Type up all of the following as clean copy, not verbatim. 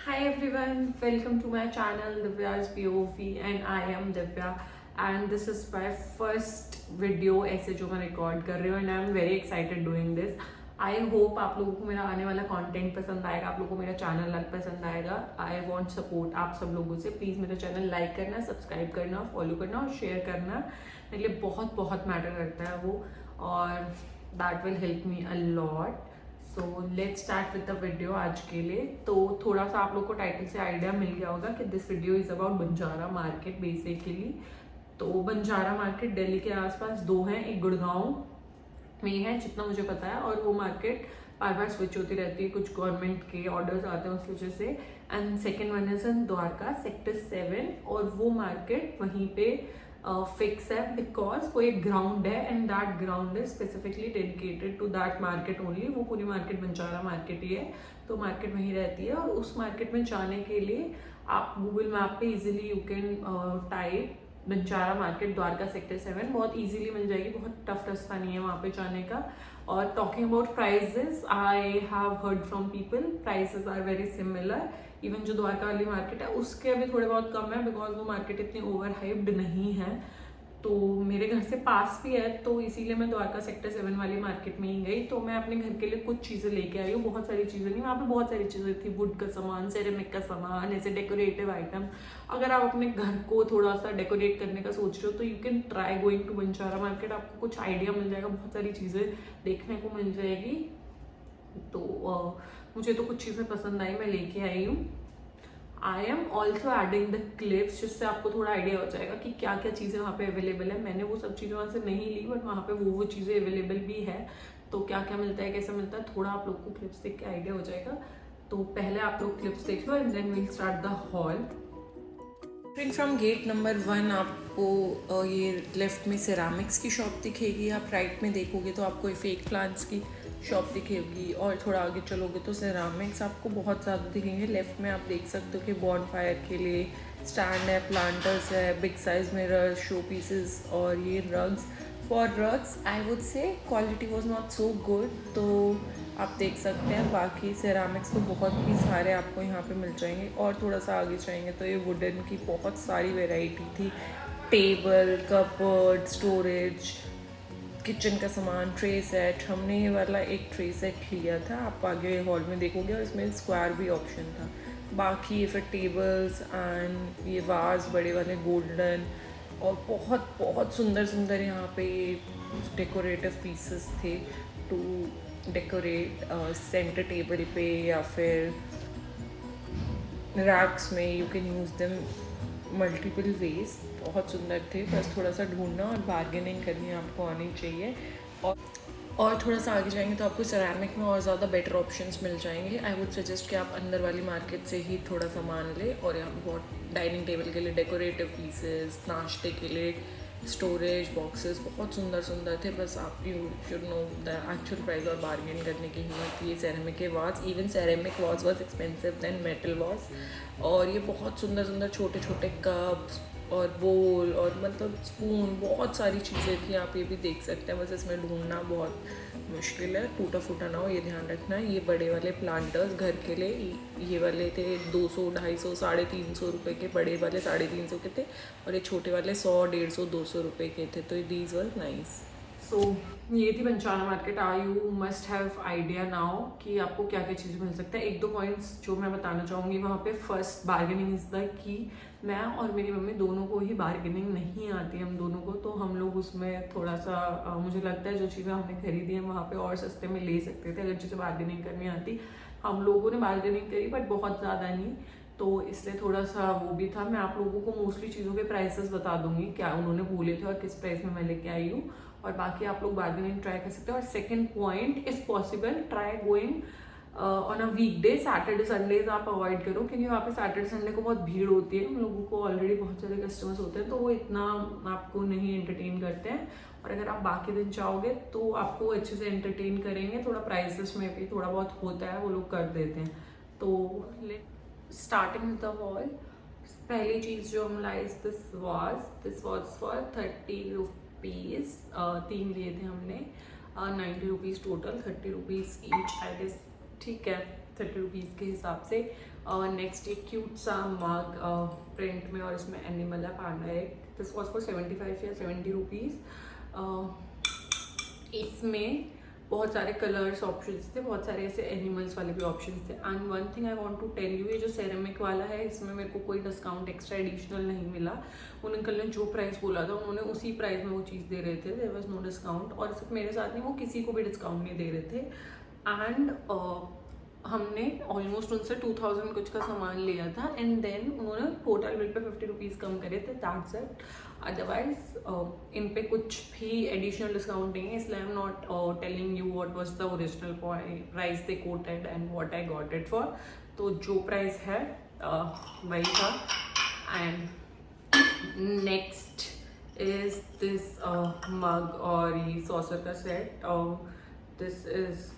Hi everyone, welcome to my channel Divya's POV and I am Divya and this is my first video ऐसे जो मैं record कर रही हूँ and I am very excited doing this. I hope आप लोगों को मेरा आने वाला कंटेंट पसंद आएगा, आप लोगों को मेरा चैनल पसंद आएगा. I want support आप सब लोगों से. प्लीज़ मेरा चैनल लाइक करना, सब्सक्राइब करना, फॉलो करना और शेयर करना. मेरे लिए बहुत बहुत मैटर करता है वो और that will help me a lot. So let's start with the video आज के लिए. तो थोड़ा सा आप लोग को टाइटल से आइडिया मिल गया होगा कि this video is about Banjara market basically. तो बंजारा मार्केट दिल्ली के आसपास दो हैं, एक गुड़गांव में है जितना मुझे पता है और वो मार्केट बार बार स्विच होती रहती है, कुछ गवर्नमेंट के ऑर्डर्स आते हैं उस वजह से. And second one is in Dwarka sector 7 और वो मार्केट वहीं पे फिक्स है बिकॉज वो एक ग्राउंड है and that ground is specifically dedicated to that market only. वो पूरी मार्केट बंजारा मार्केट ही है, तो मार्केट वहीं रहती है. और उस मार्केट में जाने के लिए आप गूगल मैप पे easily you can type Banjara market Dwarka sector 7, बहुत इजीली मिल जाएगी. बहुत टफ रास्ता नहीं है वहाँ पे जाने का. और talking about prices, I have heard from people prices are very similar. Even जो द्वारका वाली मार्केट है उसके अभी थोड़े बहुत कम है बिकॉज वो मार्केट इतनी ओवर हाइप्ड नहीं है. तो मेरे घर से पास भी है तो इसीलिए मैं द्वारका सेक्टर 7 वाली मार्केट में ही गई. तो मैं अपने घर के लिए कुछ चीज़ें लेके आई हूँ, बहुत सारी चीज़ें नहीं, वहाँ पे बहुत सारी चीज़ें थी. वुड का सामान, सेरेमिक का सामान, ऐसे डेकोरेटिव आइटम. अगर आप अपने घर को थोड़ा सा डेकोरेट करने का सोच रहे हो तो you can try going to Banjara market. आपको कुछ आइडिया मिल जाएगा, बहुत सारी चीज़ें देखने को मिल जाएगी. तो मुझे तो कुछ चीज़ें पसंद आई, मैं लेके आई हूँ. I am also adding the clips जिससे आपको थोड़ा आइडिया हो जाएगा कि क्या क्या चीज़ें वहाँ पे अवेलेबल है. मैंने वो सब चीज़ें वहाँ से नहीं ली बट वहाँ पे वो चीज़ें अवेलेबल भी है. तो क्या क्या मिलता है, कैसे मिलता है, थोड़ा आप लोग को क्लिप्स देख के आइडिया हो जाएगा. तो पहले आप लोग क्लिप्स देख लो and then we'll start the hall. From gate number 1 आपको ये लेफ्ट में सेरामिक्स की शॉप दिखेगी. आप राइट में देखोगे तो आपको फेक प्लांट्स की शॉप दिखेगी और थोड़ा आगे चलोगे तो सेरामिक्स आपको बहुत ज़्यादा दिखेंगे. लेफ्ट में आप देख सकते हो कि बॉन फायर के लिए स्टैंड है, प्लांटर्स है, big size mirror, show pieces और ये rugs. For rugs I would say quality was not so good, तो आप देख सकते हैं. बाकी सेरामिक्स तो बहुत ही सारे आपको यहाँ पे मिल जाएंगे. और थोड़ा सा आगे जाएंगे तो ये वुडन की बहुत सारी वेराइटी थी. टेबल, कपबोर्ड, स्टोरेज, किचन का सामान, ट्रे सेट. हमने ये वाला एक ट्रे सेट लिया था, आप आगे हॉल में देखोगे और इसमें स्क्वायर भी ऑप्शन था. बाकी ये फिर टेबल्स एंड ये वाज बड़े वाले गोल्डन और बहुत बहुत सुंदर सुंदर यहाँ पे डेकोरेटिव पीसेस थे टू डेकोरेट सेंटर टेबल पे या फिर रैक्स में. You can use them multiple ways. बहुत सुंदर थे, बस थोड़ा सा ढूंढना और बार्गेनिंग करनी आपको आनी चाहिए. और थोड़ा सा आगे जाएंगे तो आपको सेरामिक में और ज़्यादा बेटर ऑप्शंस मिल जाएंगे. आई वुड सजेस्ट कि आप अंदर वाली मार्केट से ही थोड़ा सामान ले. और यहाँ पे बहुत डाइनिंग टेबल के लिए डेकोरेटिव पीसेस, नाश्ते के लिए स्टोरेज बॉक्सेस बहुत सुंदर सुंदर थे. बस आप you should know the actual price और बार्गेन करने की हिम्मत. ये सेरेमिक के was, even ceramic was expensive than metal was. और ये बहुत सुंदर सुंदर छोटे छोटे कप्स और बोल और मतलब स्पून, बहुत सारी चीज़ें थी. आप ये भी देख सकते हैं, बस इसमें ढूंढना बहुत मुश्किल है. टूटा फूटा ना हो ये ध्यान रखना. ये बड़े वाले प्लांटर्स घर के लिए, ये वाले थे 200, 250, 350 रुपये के. बड़े वाले 350 के थे और ये छोटे वाले 100, 150, 200 रुपये के थे. तो दीज वर नाइस. सो ये थी Banjara market. You must have idea now कि आपको क्या क्या चीज़ें मिल सकता है. एक दो पॉइंट्स जो मैं बताना चाहूँगी वहाँ पे. First, bargaining is the key. मैं और मेरी मम्मी दोनों को ही बार्गेनिंग नहीं आती, हम दोनों को. तो हम लोग उसमें थोड़ा सा मुझे लगता है जो चीज़ें हमने खरीदी हैं वहाँ पे और सस्ते में ले सकते थे अगर जिसे बार्गेनिंग करनी आती. हम लोगों ने बार्गेनिंग करी बट बहुत ज़्यादा नहीं, तो इसलिए थोड़ा सा वो भी था. मैं आप लोगों को मोस्टली चीज़ों के प्राइसेस बता दूंगी क्या उन्होंने बोले थे और किस प्राइस में मैं लेके आई हूँ. और बाकी आप लोग बार्गेनिंग ट्राई कर सकते हो. और second point, if possible try going on a weekday. Saturday Sundays आप अवॉइड करो क्योंकि वहाँ पे सैटरडे संडे को बहुत भीड़ होती है. हम लोगों को ऑलरेडी बहुत सारे कस्टमर्स होते हैं तो वो इतना आपको नहीं एंटरटेन करते हैं. और अगर आप बाकी दिन चाहोगे तो आपको अच्छे से एंटरटेन करेंगे. थोड़ा प्राइसेस में भी थोड़ा बहुत होता है, वो लोग कर देते हैं. तो स्टार्टिंग विद द हॉल, पहली चीज़ जो हम लाए दिस वॉज फॉर 30 रुपीज़. 3 लिए थे हमने. 90 rupees total, 30 rupees each. I guess ठीक है 30 रुपीज़ के हिसाब से। नेक्स्ट एक क्यूट सा मग प्रिंट में और इसमें एनिमल है, पांडा है। दिस वॉज फॉर 75 या 70 रुपीज़। इसमें बहुत सारे कलर्स ऑप्शंस थे, बहुत सारे ऐसे एनिमल्स वाले भी ऑप्शंस थे। And one thing I want to tell you, ये जो सेरेमिक वाला है इसमें मेरे को कोई डिस्काउंट एक्स्ट्रा एडिशनल नहीं मिला। उन अंकल ने जो प्राइस बोला था उन्होंने उसी प्राइस में वो चीज़ दे रहे थे, देयर वाज नो डिस्काउंट। और सिर्फ मेरे साथ नहीं, वो किसी को भी डिस्काउंट नहीं दे रहे थे। एंड हमने ऑलमोस्ट उनसे 2000 कुछ का सामान लिया था एंड देन उन्होंने टोटल बिल पे 50 रुपीज़ कम करे थे, दैट्स इट। अदरवाइज इन पे कुछ भी एडिशनल डिस्काउंट नहीं है, इसलिए I am not telling you what was the original price they coated and what I got it for. तो जो प्राइस है वही था। एंड नेक्स्ट इज दिस मग और ये सॉसर का सेट। दिस इज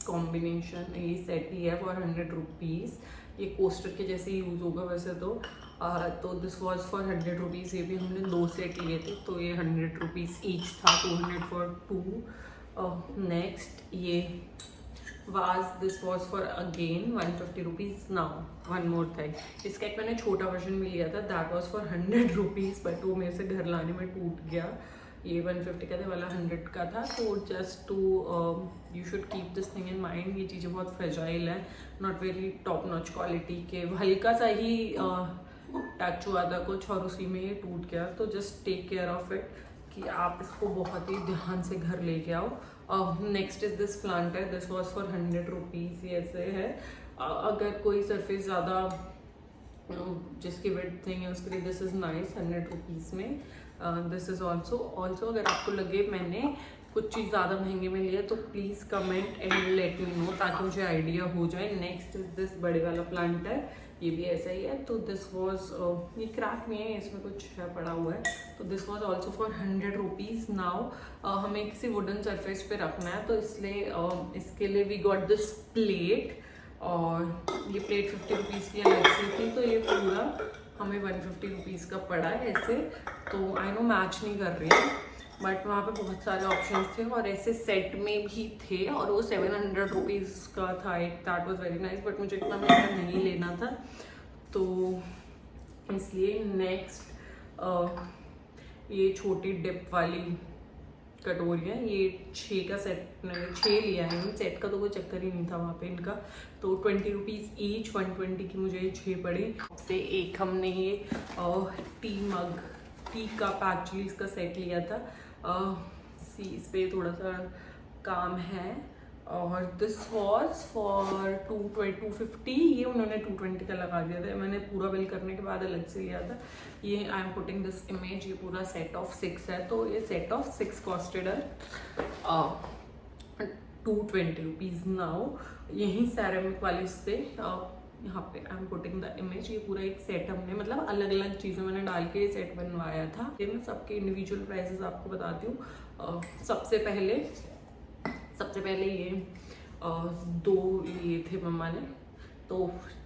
कॉम्बिनेशन, ये सेट ही है फॉर 100 रुपीज़। ये कोस्टर के जैसे यूज़ होगा वैसे तो दिस वॉज फॉर 100 रुपीज़। ये भी हमने 2 सेट लिए थे, तो ये 100 रुपीज़ ईच था, 200 फॉर 2। नेक्स्ट ये was, this was for again 150 rupees. Now one more thing, इसका एक मैंने छोटा वर्जन भी लिया था, that was for 100 rupees, but वो मेरे से घर लाने में टूट गया। ये 150 का था, वाला 100 का था। तो just to you should keep this thing in mind, ये चीज़ें बहुत फ्रेजाइल है, not very top notch quality के, हल्का सा ही टच हुआ था कुछ और उसी में ये टूट गया। तो just take care of it कि आप इसको बहुत ही ध्यान से घर लेके आओ। Next is this planter, this was for 100 rupees. ये ऐसे है, अगर कोई सरफेस ज़्यादा जिसकी विड्थ थिंग है उसके लिए दिस इज़ नाइस 100 रुपीज़ में। दिस इज़ ऑल्सो अगर आपको लगे मैंने कुछ चीज़ ज़्यादा महंगे में लिया तो please comment and let me no, ताकि मुझे आइडिया हो जाए। नेक्स्ट इज दिस बड़े वाला प्लांटर, ये भी ऐसा ही है। तो दिस वॉज, ये क्रैक में है, इसमें कुछ है पड़ा हुआ है। तो this was also for 100 rupees. Now हमें किसी वुडन सरफेस पे रखना है, तो इसलिए इसके लिए वी गॉट दिस प्लेट, और ये प्लेट 50 रुपीज़ की अलग से थी। तो ये पूरा हमें 150 रुपीज़ का पड़ा है ऐसे। तो आई नो मैच नहीं कर रही है, बट वहाँ पे बहुत सारे ऑप्शंस थे और ऐसे सेट में भी थे, और वो 700 रुपीज़ का था एक, that was very nice, but मुझे इतना महंगा नहीं लेना था, तो इसलिए। नेक्स्ट ये छोटी डिप वाली कटोरियाँ, ये 6 का सेट, मैंने 6 लिया है, सेट का तो कोई चक्कर ही नहीं था वहाँ पे इनका। तो 20 रुपीज़ ईच, 120 की मुझे ये 6 पड़ी। से एक हमने ये टी कप एक्चुअली इसका सेट लिया था। इस पे थोड़ा सा काम है, और दिस वॉज फॉर 250। ये उन्होंने 220 का लगा दिया था, मैंने पूरा बिल करने के बाद अलग से लिया था। ये I am putting this image, ये पूरा सेट ऑफ 6 है, तो ये सेट ऑफ 6 कॉस्टेड है 220 रुपीज़। नाउ यही सैरामिक वाली से यहाँ पे I am putting the image, ये पूरा एक सेट हमने, मतलब अलग अलग चीज़ें मैंने डाल के ये सेट बनवाया था। ये मैं सबके इंडिविजुअल प्राइसेस आपको बताती हूँ। सबसे पहले ये 2 लिए थे मम्मा ने, तो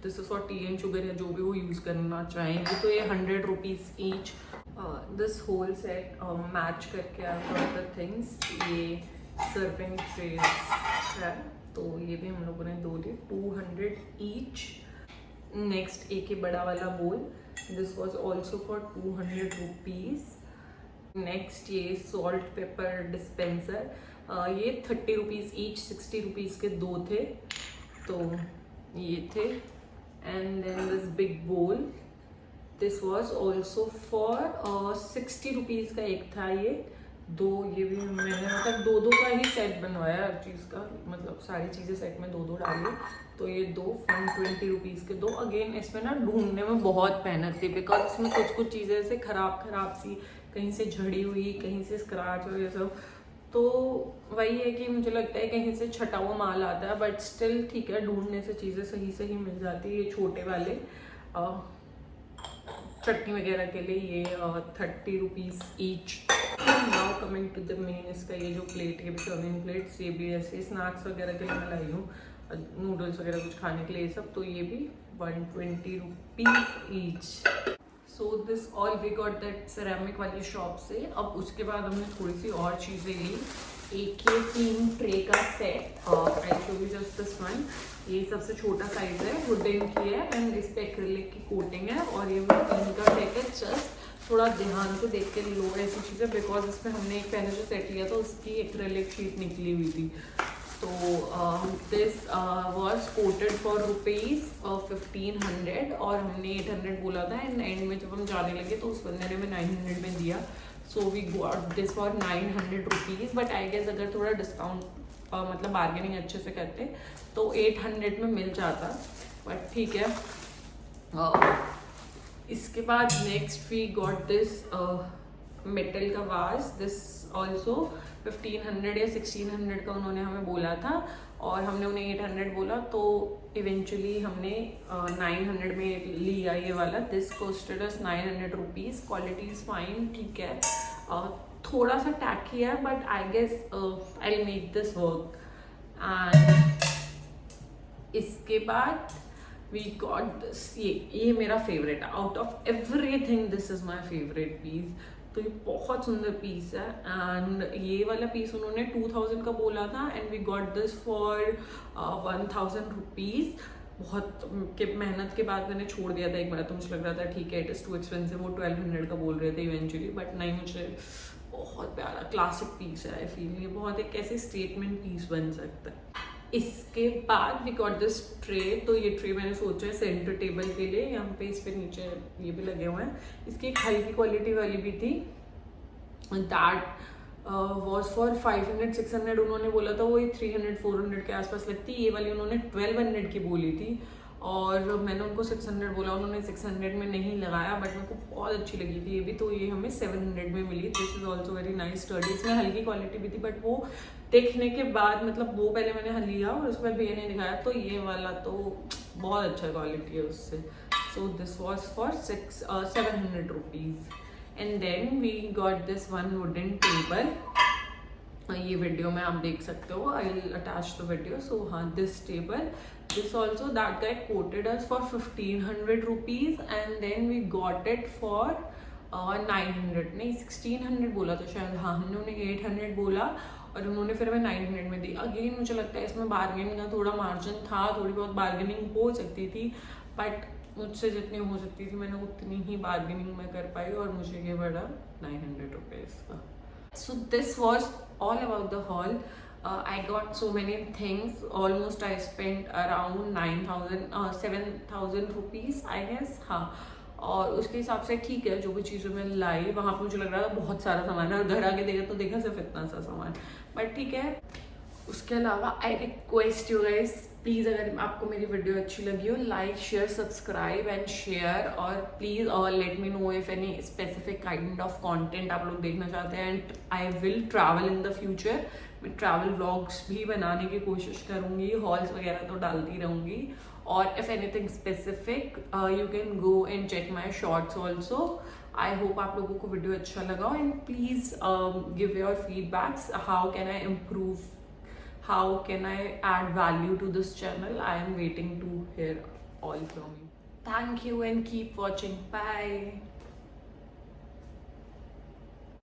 this is for T and sugar या जो भी वो यूज़ करना चाहेंगे। तो ये 100 rupees each. This whole set match करके आई गॉट द थिंग्स। ये सर्विंग ट्रेज है, तो ये भी हम लोगों ने 2 लिए, 200 ईच। नेक्स्ट एक ही बड़ा वाला बोल, this was also for 200 rupees. Next ये सॉल्ट पेपर डिस्पेंसर, ये 30 रुपीज़ ईच, 60 रुपीज़ के 2 थे, तो ये थे। एंड देन दिस बिग बोल, this was also for 60 rupees का एक था ये 2। ये भी मैंने मतलब 2 का ही सेट बनवाया हर चीज़ का, मतलब सारी चीज़ें सेट में 2 डाली। तो ये 2 120 रुपीज़ के 2। अगेन इसमें ना ढूंढने में बहुत मेहनत थी, बिकॉज इसमें कुछ चीज़ें ऐसे खराब सी, कहीं से झड़ी हुई, कहीं से स्क्रैच और ये सब। तो वही है कि मुझे लगता है कहीं से छटा हुआ माल आता है, बट स्टिल ठीक है, ढूंढने से चीज़ें सही मिल जाती है। ये छोटे वाले चटनी वगैरह के लिए ये 30 rupees each. Now coming to the main, इसका ये जो प्लेट है, सर्विंग प्लेट्स, ये भी ऐसे स्नैक्स वगैरह के लिए मैं लाई हूँ, नूडल्स वगैरह कुछ खाने के लिए ये सब। तो ये भी 120 rupees each. So this all we got that ceramic वाली शॉप से। अब उसके बाद हमने थोड़ी सी और चीज़ें ली। एक ये 3 ट्रे का सेट, आई शो ये सबसे छोटा साइज है, वुडन की है एंड इस पे एक्रिलिक की कोटिंग है और ये वुडन का टेक है। जस्ट थोड़ा ध्यान से देख के लो ऐसी चीज़ें, बिकॉज इसमें हमने एक पहले जो सेट लिया था उसकी एक्रिलिक शीट निकली हुई थी। तो दिस वॉज कोटेड फॉर ₹1500 और हमने 800 बोला था एंड एंड में जब हम जाने लगे तो उस बंदे ने हमें 900 में दिया। So we got this for ₹900, but I guess अगर थोड़ा डिस्काउंट मतलब बार्गेनिंग अच्छे से करते तो 800 में मिल जाता, बट ठीक है। इसके बाद next we got this metal का वाज, दिस ऑल्सो 1500 या 1600 का उन्होंने हमें बोला था और हमने उन्हें 800 बोला, तो इवेंचुअली हमने 900 में लिया ये वाला। This costed us ₹900। Quality is fine, ठीक है, थोड़ा सा टैकी है but I guess I will make this work. And इसके बाद वी गॉट दिस, ये मेरा फेवरेट है, out of everything this is my favourite piece. तो ये बहुत सुंदर पीस है एंड ये वाला पीस उन्होंने 2000 का बोला था and we got this for ₹1000। बहुत मेहनत के बाद मैंने छोड़ दिया था एक बार, तो मुझे लग रहा था ठीक है इट इज़ टू एक्सपेंसिव, वो 1200 का बोल रहे थे इवेंचुअली, बट नहीं, मुझे बहुत प्यारा क्लासिक पीस है। आई फील ये बहुत एक ऐसे स्टेटमेंट पीस बन सकता है। इसके बाद वी गॉट दिस ट्रे, तो ये ट्रे मैंने सोचा है सेंटर टेबल के लिए, यहाँ पे इस पे नीचे ये भी लगे हुए हैं। इसकी एक हल्की क्वालिटी वाली भी थी, दैट वॉज फॉर 500-600 उन्होंने बोला था, वो 300-400 के आसपास लगती। ये वाली उन्होंने 1200 की बोली थी और मैंने उनको 600 बोला, उन्होंने 600 में नहीं लगाया, बट मेरे को बहुत अच्छी लगी थी ये भी, तो ये हमें 700 में मिली। This is also very nice study, इसमें हल्की क्वालिटी भी थी, बट वो देखने के बाद मतलब वो पहले मैंने लिया और उसके बाद भैया ने दिखाया, तो ये वाला तो बहुत अच्छा क्वालिटी है उससे। So this was for ₹700 and then we got this one wooden table. ये वीडियो में आप देख सकते हो, I will attach the video. So हाँ, this table, this also that guy quoted us for ₹1500 and then we got it for 900, नहीं 1600 बोला था शायद, हाँ हमने उन्हें 800 बोला और उन्होंने फिर हमें 900 में दी। अगेन मुझे लगता है इसमें बार्गेनिंग का थोड़ा मार्जिन था, थोड़ी बहुत बार्गेनिंग हो सकती थी, बट मुझसे जितनी हो सकती थी मैंने उतनी ही बार्गेनिंग में कर पाई और मुझे ये पड़ा ₹900 का। So this was all about the haul. I got so many things. Almost I spent around 7,000 I guess. हाँ, और उसके हिसाब से ठीक है, जो भी चीज़ें मैं लाई वहाँ पे मुझे लग रहा था बहुत सारा सामान है और घर आके देखा तो देखा सिर्फ इतना सा सामान, बट ठीक है। उसके अलावा I request you guys, please अगर आपको मेरी वीडियो अच्छी लगी हो, like share subscribe and share, और please let me know if any specific kind of content आप लोग देखना चाहते हैं। And I will travel in the future, मैं ट्रैवल व्लॉग्स भी बनाने की कोशिश करूँगी, हॉल्स वगैरह तो डालती रहूँगी, और if anything specific you can go and check my shorts also. I hope आप लोगों को वीडियो अच्छा लगा and please give your feedbacks, how can I improve, how can I add value to this channel. I am waiting to hear all from you. Thank you and keep watching. Bye.